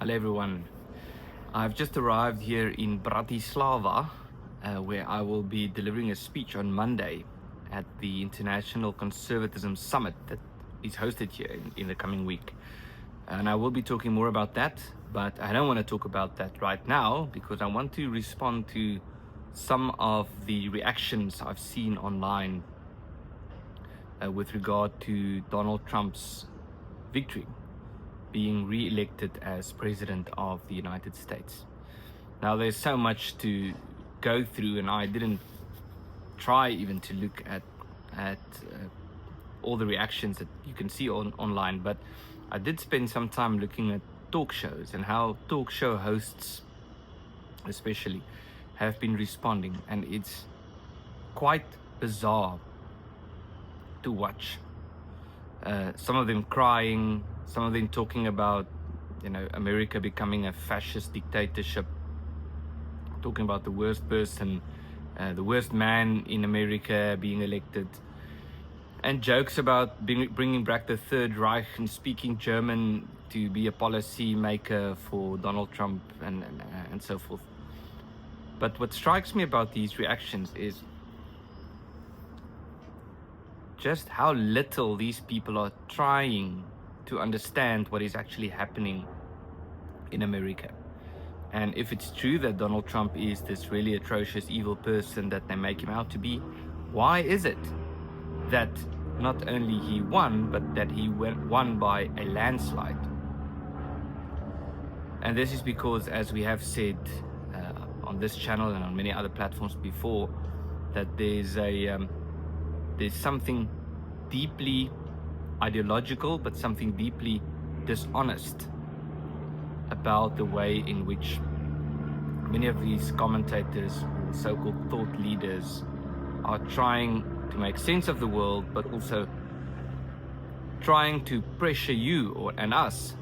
Hello everyone. I've just arrived here in Bratislava, where I will be delivering a speech on Monday at the International Conservatism Summit that is hosted here in the coming week. And I will be talking more about that, but I don't want to talk about that right now because I want to respond to some of the reactions I've seen online with regard to Donald Trump's victory, being re-elected as President of the United States. Now, there's so much to go through, and I didn't try even to look at all the reactions that you can see online, but I did spend some time looking at talk shows and how talk show hosts especially have been responding, and it's quite bizarre to watch. Some of them crying, some of them talking about, America becoming a fascist dictatorship, talking about the worst person, the worst man in America being elected, and jokes about bringing back the Third Reich and speaking German to be a policy maker for Donald Trump and so forth. But what strikes me about these reactions is just how little these people are trying to understand what is actually happening in America. And if it's true that Donald Trump is this really atrocious, evil person that they make him out to be, why is it that not only he won, but that he won by a landslide? And this is because, as we have said on this channel and on many other platforms before, that there's something deeply ideological, but something deeply dishonest about the way in which many of these commentators or so-called thought leaders are trying to make sense of the world, but also trying to pressure you and us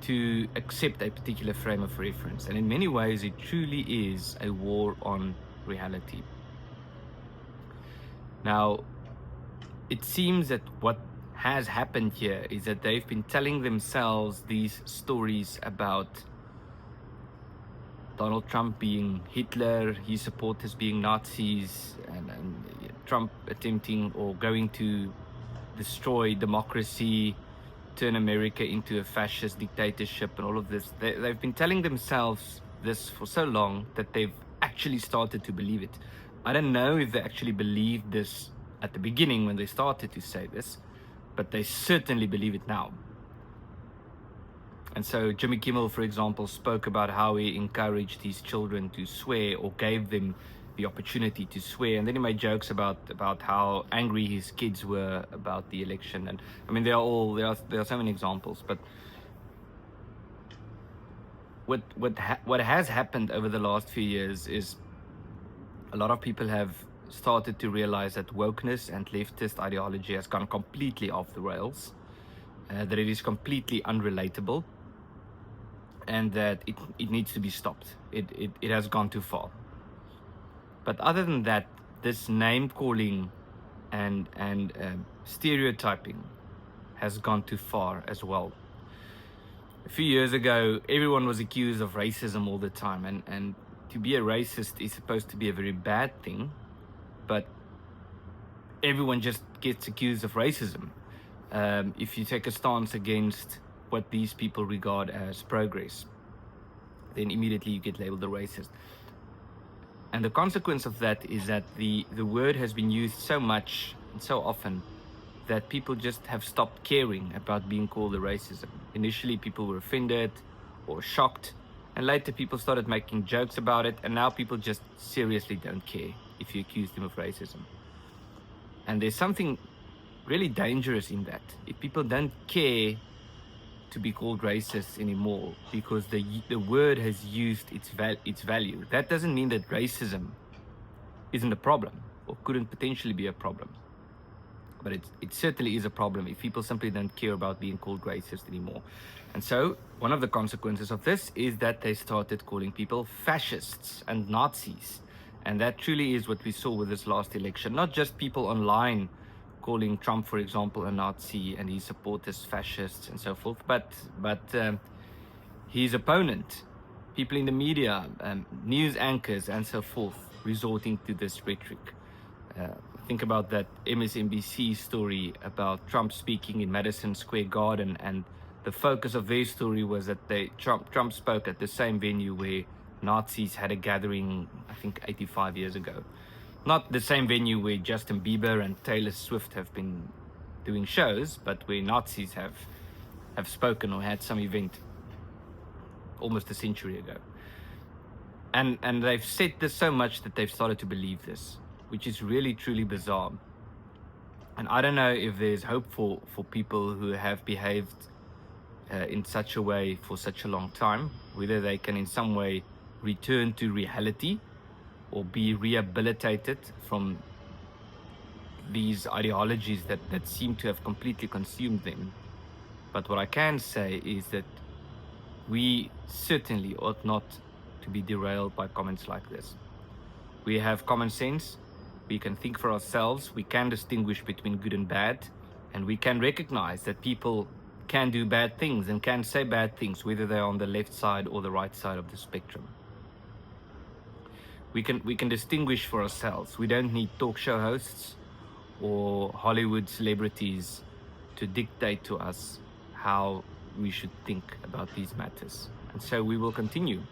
to accept a particular frame of reference. And in many ways, it truly is a war on reality. Now, it seems that what has happened here is that they've been telling themselves these stories about Donald Trump being Hitler, his supporters being Nazis, and Trump attempting or going to destroy democracy, turn America into a fascist dictatorship, and all of this. They've been telling themselves this for so long that they've actually started to believe it. I don't know if they actually believed this at the beginning when they started to say this, but they certainly believe it now. And so Jimmy Kimmel, for example, spoke about how he encouraged his children to swear or gave them the opportunity to swear. And then he made jokes about how angry his kids were about the election. And I mean, there are so many examples. But what has happened over the last few years is a lot of people have started to realize that wokeness and leftist ideology has gone completely off the rails, that it is completely unrelatable, and that it needs to be stopped. It has gone too far. But other than that, this name calling and stereotyping has gone too far as well. A few years ago, everyone was accused of racism all the time, and to be a racist is supposed to be a very bad thing, but everyone just gets accused of racism if you take a stance against what these people regard as progress. Then immediately you get labeled a racist. And the consequence of that is that the word has been used so much and so often that people just have stopped caring about being called a racism. Initially, people were offended or shocked, and later people started making jokes about it, and now people just seriously don't care if you accuse them of racism. And there's something really dangerous in that. If people don't care to be called racist anymore because the word has used its value, that doesn't mean that racism isn't a problem or couldn't potentially be a problem. But it certainly is a problem if people simply don't care about being called racist anymore. And so one of the consequences of this is that they started calling people fascists and Nazis. And that truly is what we saw with this last election. Not just people online calling Trump, for example, a Nazi and his supporters fascists and so forth, but his opponent, people in the media, news anchors, and so forth, resorting to this rhetoric. Think about that MSNBC story about Trump speaking in Madison Square Garden, and the focus of their story was that Trump spoke at the same venue where Nazis had a gathering, I think 85 years ago. Not the same venue where Justin Bieber and Taylor Swift have been doing shows, but where Nazis have spoken or had some event almost a century ago. And they've said this so much that they've started to believe this, which is really, truly bizarre. And I don't know if there's hope for people who have behaved in such a way for such a long time, whether they can in some way return to reality or be rehabilitated from these ideologies that seem to have completely consumed them. But what I can say is that we certainly ought not to be derailed by comments like this. We have common sense, we can think for ourselves, we can distinguish between good and bad, and we can recognize that people can do bad things and can say bad things, whether they're on the left side or the right side of the spectrum. We can distinguish for ourselves. We don't need talk show hosts or Hollywood celebrities to dictate to us how we should think about these matters. And so we will continue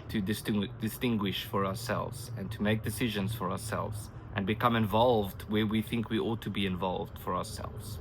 to distinguish for ourselves and to make decisions for ourselves and become involved where we think we ought to be involved for ourselves.